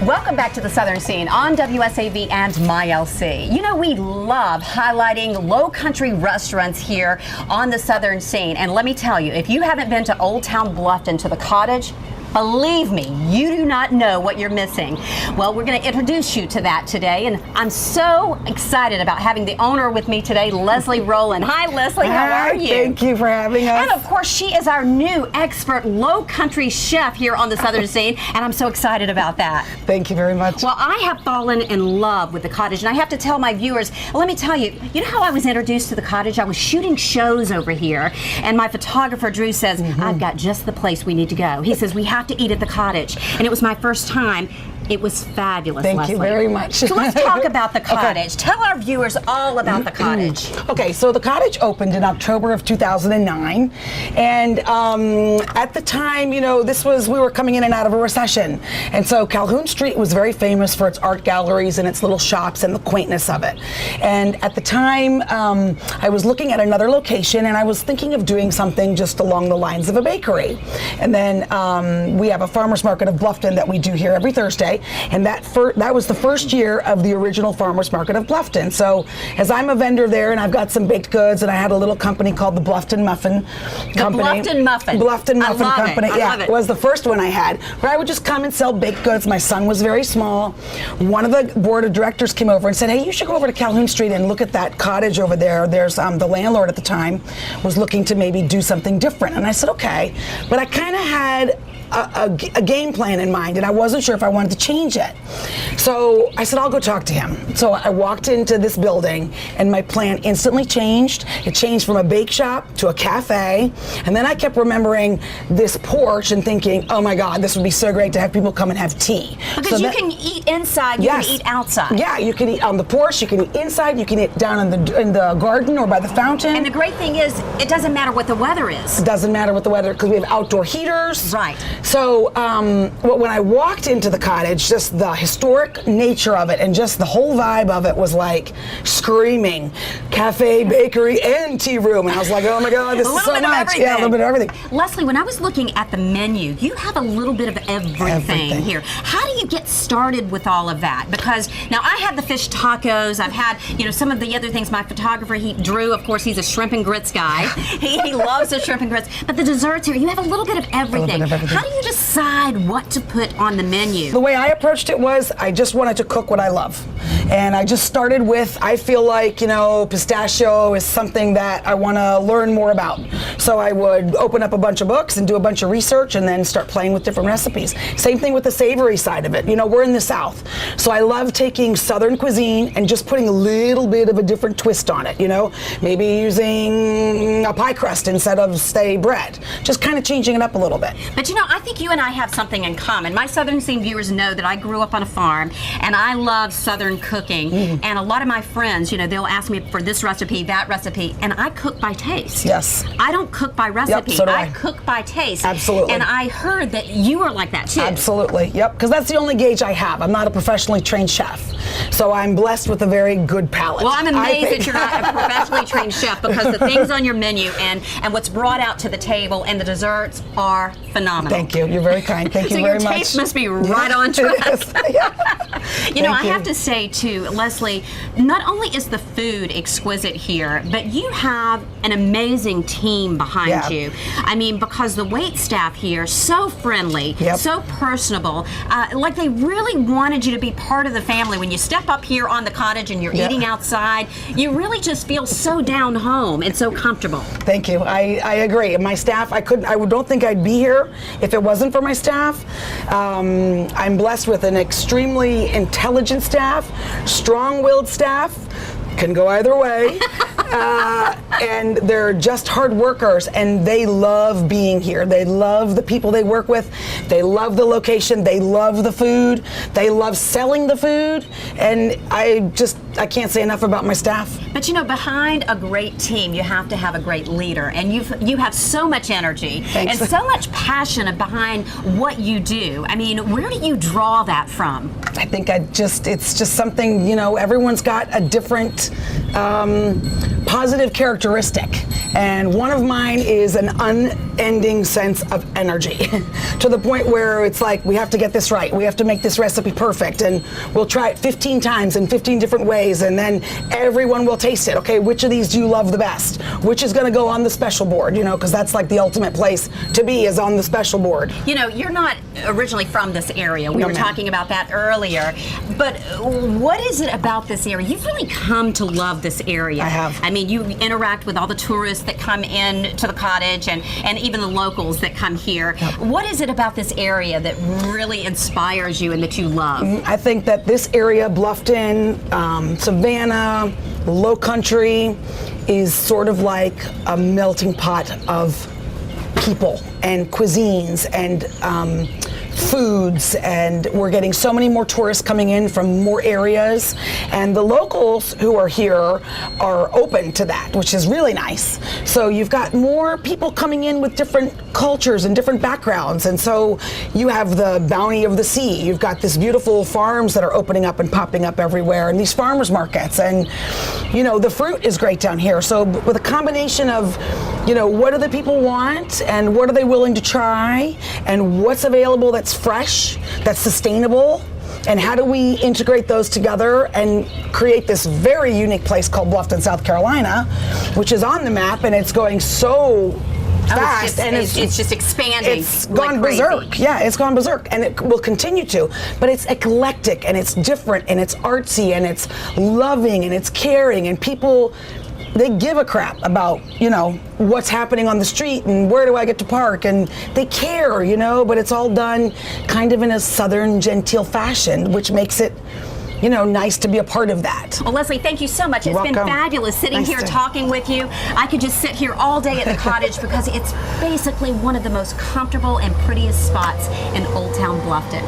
Welcome back to the Southern Scene on WSAV and MyLC. You know, we love highlighting Lowcountry restaurants here on the Southern Scene. And let me tell you, if you haven't been to Old Town Bluffton to the Cottage, believe me, you do not know what you're missing. Well, we're going to introduce you to that today, and I'm so excited about having the owner with me today, Leslie Rohland. Hi, Leslie. How are you? Thank you for having us. And of course, she is our new expert Lowcountry chef here on the Southern Scene, and I'm so excited about that. Thank you very much. Well, I have fallen in love with the Cottage, and I have to tell my viewers, let me tell you, you know how I was introduced to the Cottage? I was shooting shows over here, and my photographer, Drew, says, I've got just the place we need to go. He says, we have to eat at the Cottage, and it was my first time. It was fabulous, Thank Leslie. you very much. So let's talk about the Cottage. Okay. Tell our viewers all about the Cottage. Okay, so the Cottage opened in October of 2009, and at the time, you know, we were coming in and out of a recession, and so Calhoun Street was very famous for its art galleries and its little shops and the quaintness of it. And at the time, I was looking at another location, and I was thinking of doing something just along the lines of a bakery. And then we have a farmers market of Bluffton that we do here every Thursday. And that was the first year of the original farmers market of Bluffton. So as I'm a vendor there, and I've got some baked goods, and I had a little company called the Bluffton Muffin Company. Bluffton Muffin. Bluffton Muffin I love Company. It. I love it. It was the first one I had, where I would just come and sell baked goods. My son was very small. One of the board of directors came over and said, hey, you should go over to Calhoun Street and look at that Cottage over there. There's the landlord at the time was looking to maybe do something different. And I said, okay. But I kind of had a game plan in mind, and I wasn't sure if I wanted to change it. So I said, I'll go talk to him. So I walked into this building, and my plan instantly changed. It changed from a bake shop to a cafe, and then I kept remembering this porch and thinking, oh my God, this would be so great to have people come and have tea. Because you can eat inside, you can eat outside. Yeah, you can eat on the porch, you can eat inside, you can eat down in the garden or by the fountain. And the great thing is, it doesn't matter what the weather is. It doesn't matter what the weather, because we have outdoor heaters. Right. So when I walked into the Cottage, just the historic nature of it and just the whole vibe of it was like screaming cafe, bakery, and tea room. And I was like, oh my God, this is so much. Yeah, a little bit of everything. Leslie, when I was looking at the menu, you have a little bit of everything here. How do you get started with all of that? Because now I had the fish tacos. I've had, you know, some of the other things. My photographer, Drew, of course, he's a shrimp and grits guy. he loves the shrimp and grits. But the desserts here, you have a little bit of everything. How do you decide what to put on the menu? The way I approached it was I just wanted to cook what I love. And I just started with, I feel like, you know, pistachio is something that I want to learn more about. So I would open up a bunch of books and do a bunch of research and then start playing with different recipes. Same thing with the savory side of it. You know, we're in the South. So I love taking Southern cuisine and just putting a little bit of a different twist on it, you know, maybe using a pie crust instead of, say, bread. Just kind of changing it up a little bit. But you know, I think you and I have something in common. My Southern Scene viewers know that I grew up on a farm, and I love Southern cooking. And a lot of my friends, you know, they'll ask me for this recipe, that recipe, and I cook by taste. Yes. I don't cook by recipe. Yep, so do I. I cook by taste. Absolutely. And I heard that you are like that too. Absolutely. Yep. Because that's the only gauge I have. I'm not a professionally trained chef, so I'm blessed with a very good palate. Well, I'm amazed that you're not a professionally trained chef, because the things on your menu and what's brought out to the table and the desserts are phenomenal. Thank you. You're very kind. Thank you very much. So your taste must be right on track. You know, I you. have to say too, Leslie, not only is the food exquisite here, but you have an amazing team behind you. I mean, because the wait staff here, so friendly, so personable, like they really wanted you to be part of the family. When you step up here on the Cottage and you're eating outside, you really just feel so down home and so comfortable. Thank you. I agree. My staff, I don't think I'd be here if it wasn't for my staff. I'm blessed with an extremely intelligent staff, strong-willed staff, can go either way. And they're just hard workers, and they love being here. They love the people they work with. They love the location. They love the food. They love selling the food. And I can't say enough about my staff. But you know, behind a great team, you have to have a great leader, and you have so much energy and so much passion behind what you do. I mean, where do you draw that from? I think it's just something, you know, everyone's got a different positive characteristic. And one of mine is an unending sense of energy to the point where it's like, we have to get this right. We have to make this recipe perfect. And we'll try it 15 times in 15 different ways. And then everyone will taste it. Okay, which of these do you love the best? Which is going to go on the special board? You know, because that's like the ultimate place to be, is on the special board. You know, you're not originally from this area. We were talking about that earlier. But what is it about this area? You've really come to love this area. I have. I mean, you interact with all the tourists that come in to the cottage and even the locals that come here. Yep. What is it about this area that really inspires you and that you love? I think that this area, Bluffton, Savannah, Lowcountry, is sort of like a melting pot of people and cuisines and foods, and we're getting so many more tourists coming in from more areas, and the locals who are here are open to that, which is really nice. So you've got more people coming in with different cultures and different backgrounds, and so you have the bounty of the sea. You've got these beautiful farms that are opening up and popping up everywhere, and these farmers markets, and you know, the fruit is great down here. So with a combination of, you know, what do the people want and what are they willing to try and what's available that's fresh, that's sustainable, and how do we integrate those together and create this very unique place called Bluffton, South Carolina, which is on the map, and it's going so fast, and it's just expanding. It's gone berserk. Yeah, it's gone berserk, and it will continue to. But it's eclectic, and it's different, and it's artsy, and it's loving, and it's caring, and people, they give a crap about, you know, what's happening on the street and where do I get to park, and they care, you know, but it's all done kind of in a southern genteel fashion, which makes it, you know, nice to be a part of that. Well, Leslie, thank you so much. It's been fabulous sitting here talking with you. I could just sit here all day at the cottage because it's basically one of the most comfortable and prettiest spots in Old Town Bluffton.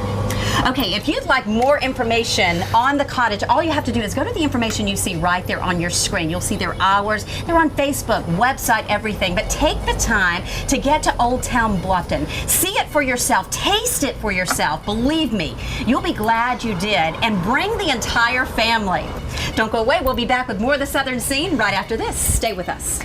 Okay, if you'd like more information on the cottage, all you have to do is go to the information you see right there on your screen. You'll see their hours. They're on Facebook, website, everything. But take the time to get to Old Town Bluffton. See it for yourself. Taste it for yourself. Believe me, you'll be glad you did. And bring the entire family. Don't go away. We'll be back with more of the Southern Scene right after this. Stay with us.